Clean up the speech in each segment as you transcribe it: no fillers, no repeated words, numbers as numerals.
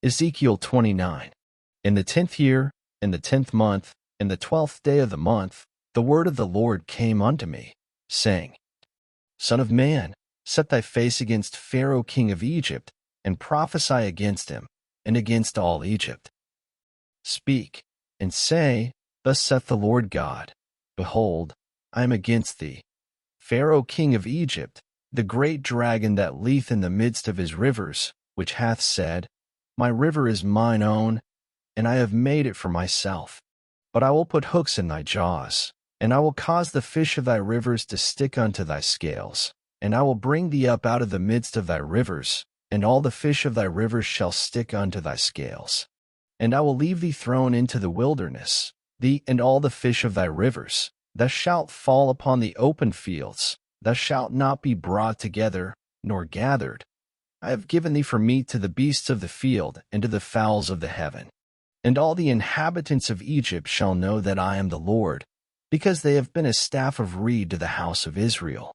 Ezekiel 29. In the 10th year, in the 10th month, in the 12th day of the month, the word of the Lord came unto me, saying, Son of man, set thy face against Pharaoh king of Egypt, and prophesy against him, and against all Egypt. Speak, and say, Thus saith the Lord God, Behold, I am against thee, Pharaoh king of Egypt, the great dragon that lieth in the midst of his rivers, which hath said, My river is mine own, and I have made it for myself. But I will put hooks in thy jaws, and I will cause the fish of thy rivers to stick unto thy scales, and I will bring thee up out of the midst of thy rivers, and all the fish of thy rivers shall stick unto thy scales. And I will leave thee thrown into the wilderness, thee and all the fish of thy rivers. Thou shalt fall upon the open fields, thou shalt not be brought together, nor gathered. I have given thee for meat to the beasts of the field, and to the fowls of the heaven. And all the inhabitants of Egypt shall know that I am the Lord, because they have been a staff of reed to the house of Israel.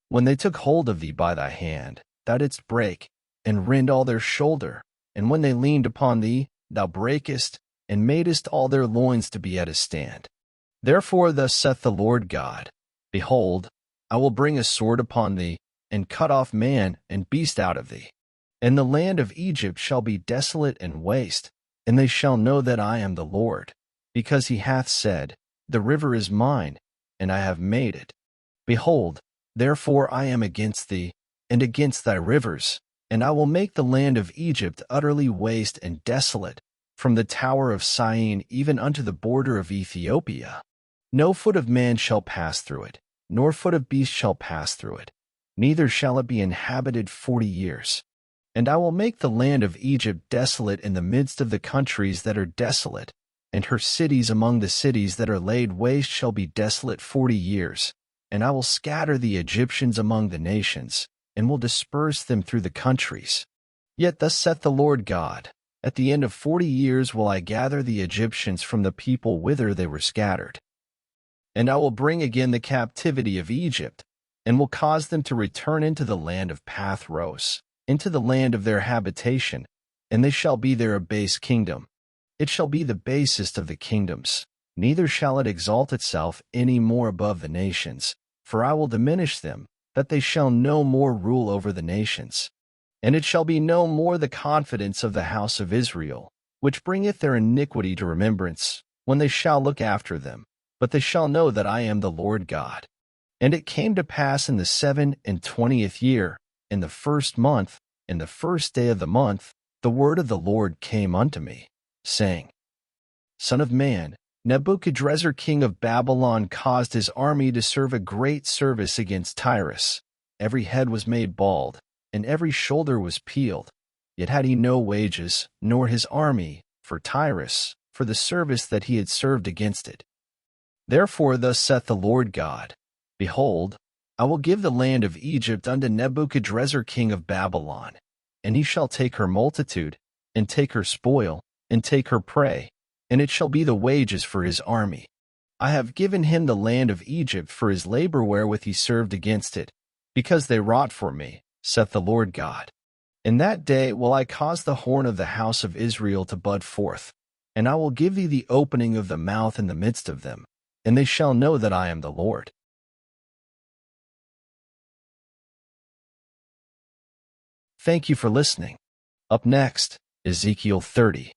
When they took hold of thee by thy hand, thou didst break, and rend all their shoulder, and when they leaned upon thee, thou breakest, and madest all their loins to be at a stand. Therefore thus saith the Lord God, Behold, I will bring a sword upon thee, and cut off man and beast out of thee. And the land of Egypt shall be desolate and waste, and they shall know that I am the Lord, because he hath said, The river is mine, and I have made it. Behold, therefore I am against thee, and against thy rivers, and I will make the land of Egypt utterly waste and desolate, from the tower of Syene even unto the border of Ethiopia. No foot of man shall pass through it, nor foot of beast shall pass through it, neither shall it be inhabited 40 years. And I will make the land of Egypt desolate in the midst of the countries that are desolate, and her cities among the cities that are laid waste shall be desolate 40 years. And I will scatter the Egyptians among the nations, and will disperse them through the countries. Yet thus saith the Lord God, At the end of 40 years will I gather the Egyptians from the people whither they were scattered. And I will bring again the captivity of Egypt, and will cause them to return into the land of Pathros, into the land of their habitation, and they shall be there a base kingdom. It shall be the basest of the kingdoms, neither shall it exalt itself any more above the nations, for I will diminish them, that they shall no more rule over the nations. And it shall be no more the confidence of the house of Israel, which bringeth their iniquity to remembrance, when they shall look after them, but they shall know that I am the Lord God. And it came to pass in the 27th year, in the 1st month, in the 1st day of the month, the word of the Lord came unto me, saying, Son of man, Nebuchadrezzar king of Babylon caused his army to serve a great service against Tyrus. Every head was made bald, and every shoulder was peeled. Yet had he no wages, nor his army, for Tyrus, for the service that he had served against it. Therefore thus saith the Lord God, Behold, I will give the land of Egypt unto Nebuchadrezzar king of Babylon, and he shall take her multitude, and take her spoil, and take her prey, and it shall be the wages for his army. I have given him the land of Egypt for his labor wherewith he served against it, because they wrought for me, saith the Lord God. In that day will I cause the horn of the house of Israel to bud forth, and I will give thee the opening of the mouth in the midst of them, and they shall know that I am the Lord. Thank you for listening. Up next, Ezekiel 30.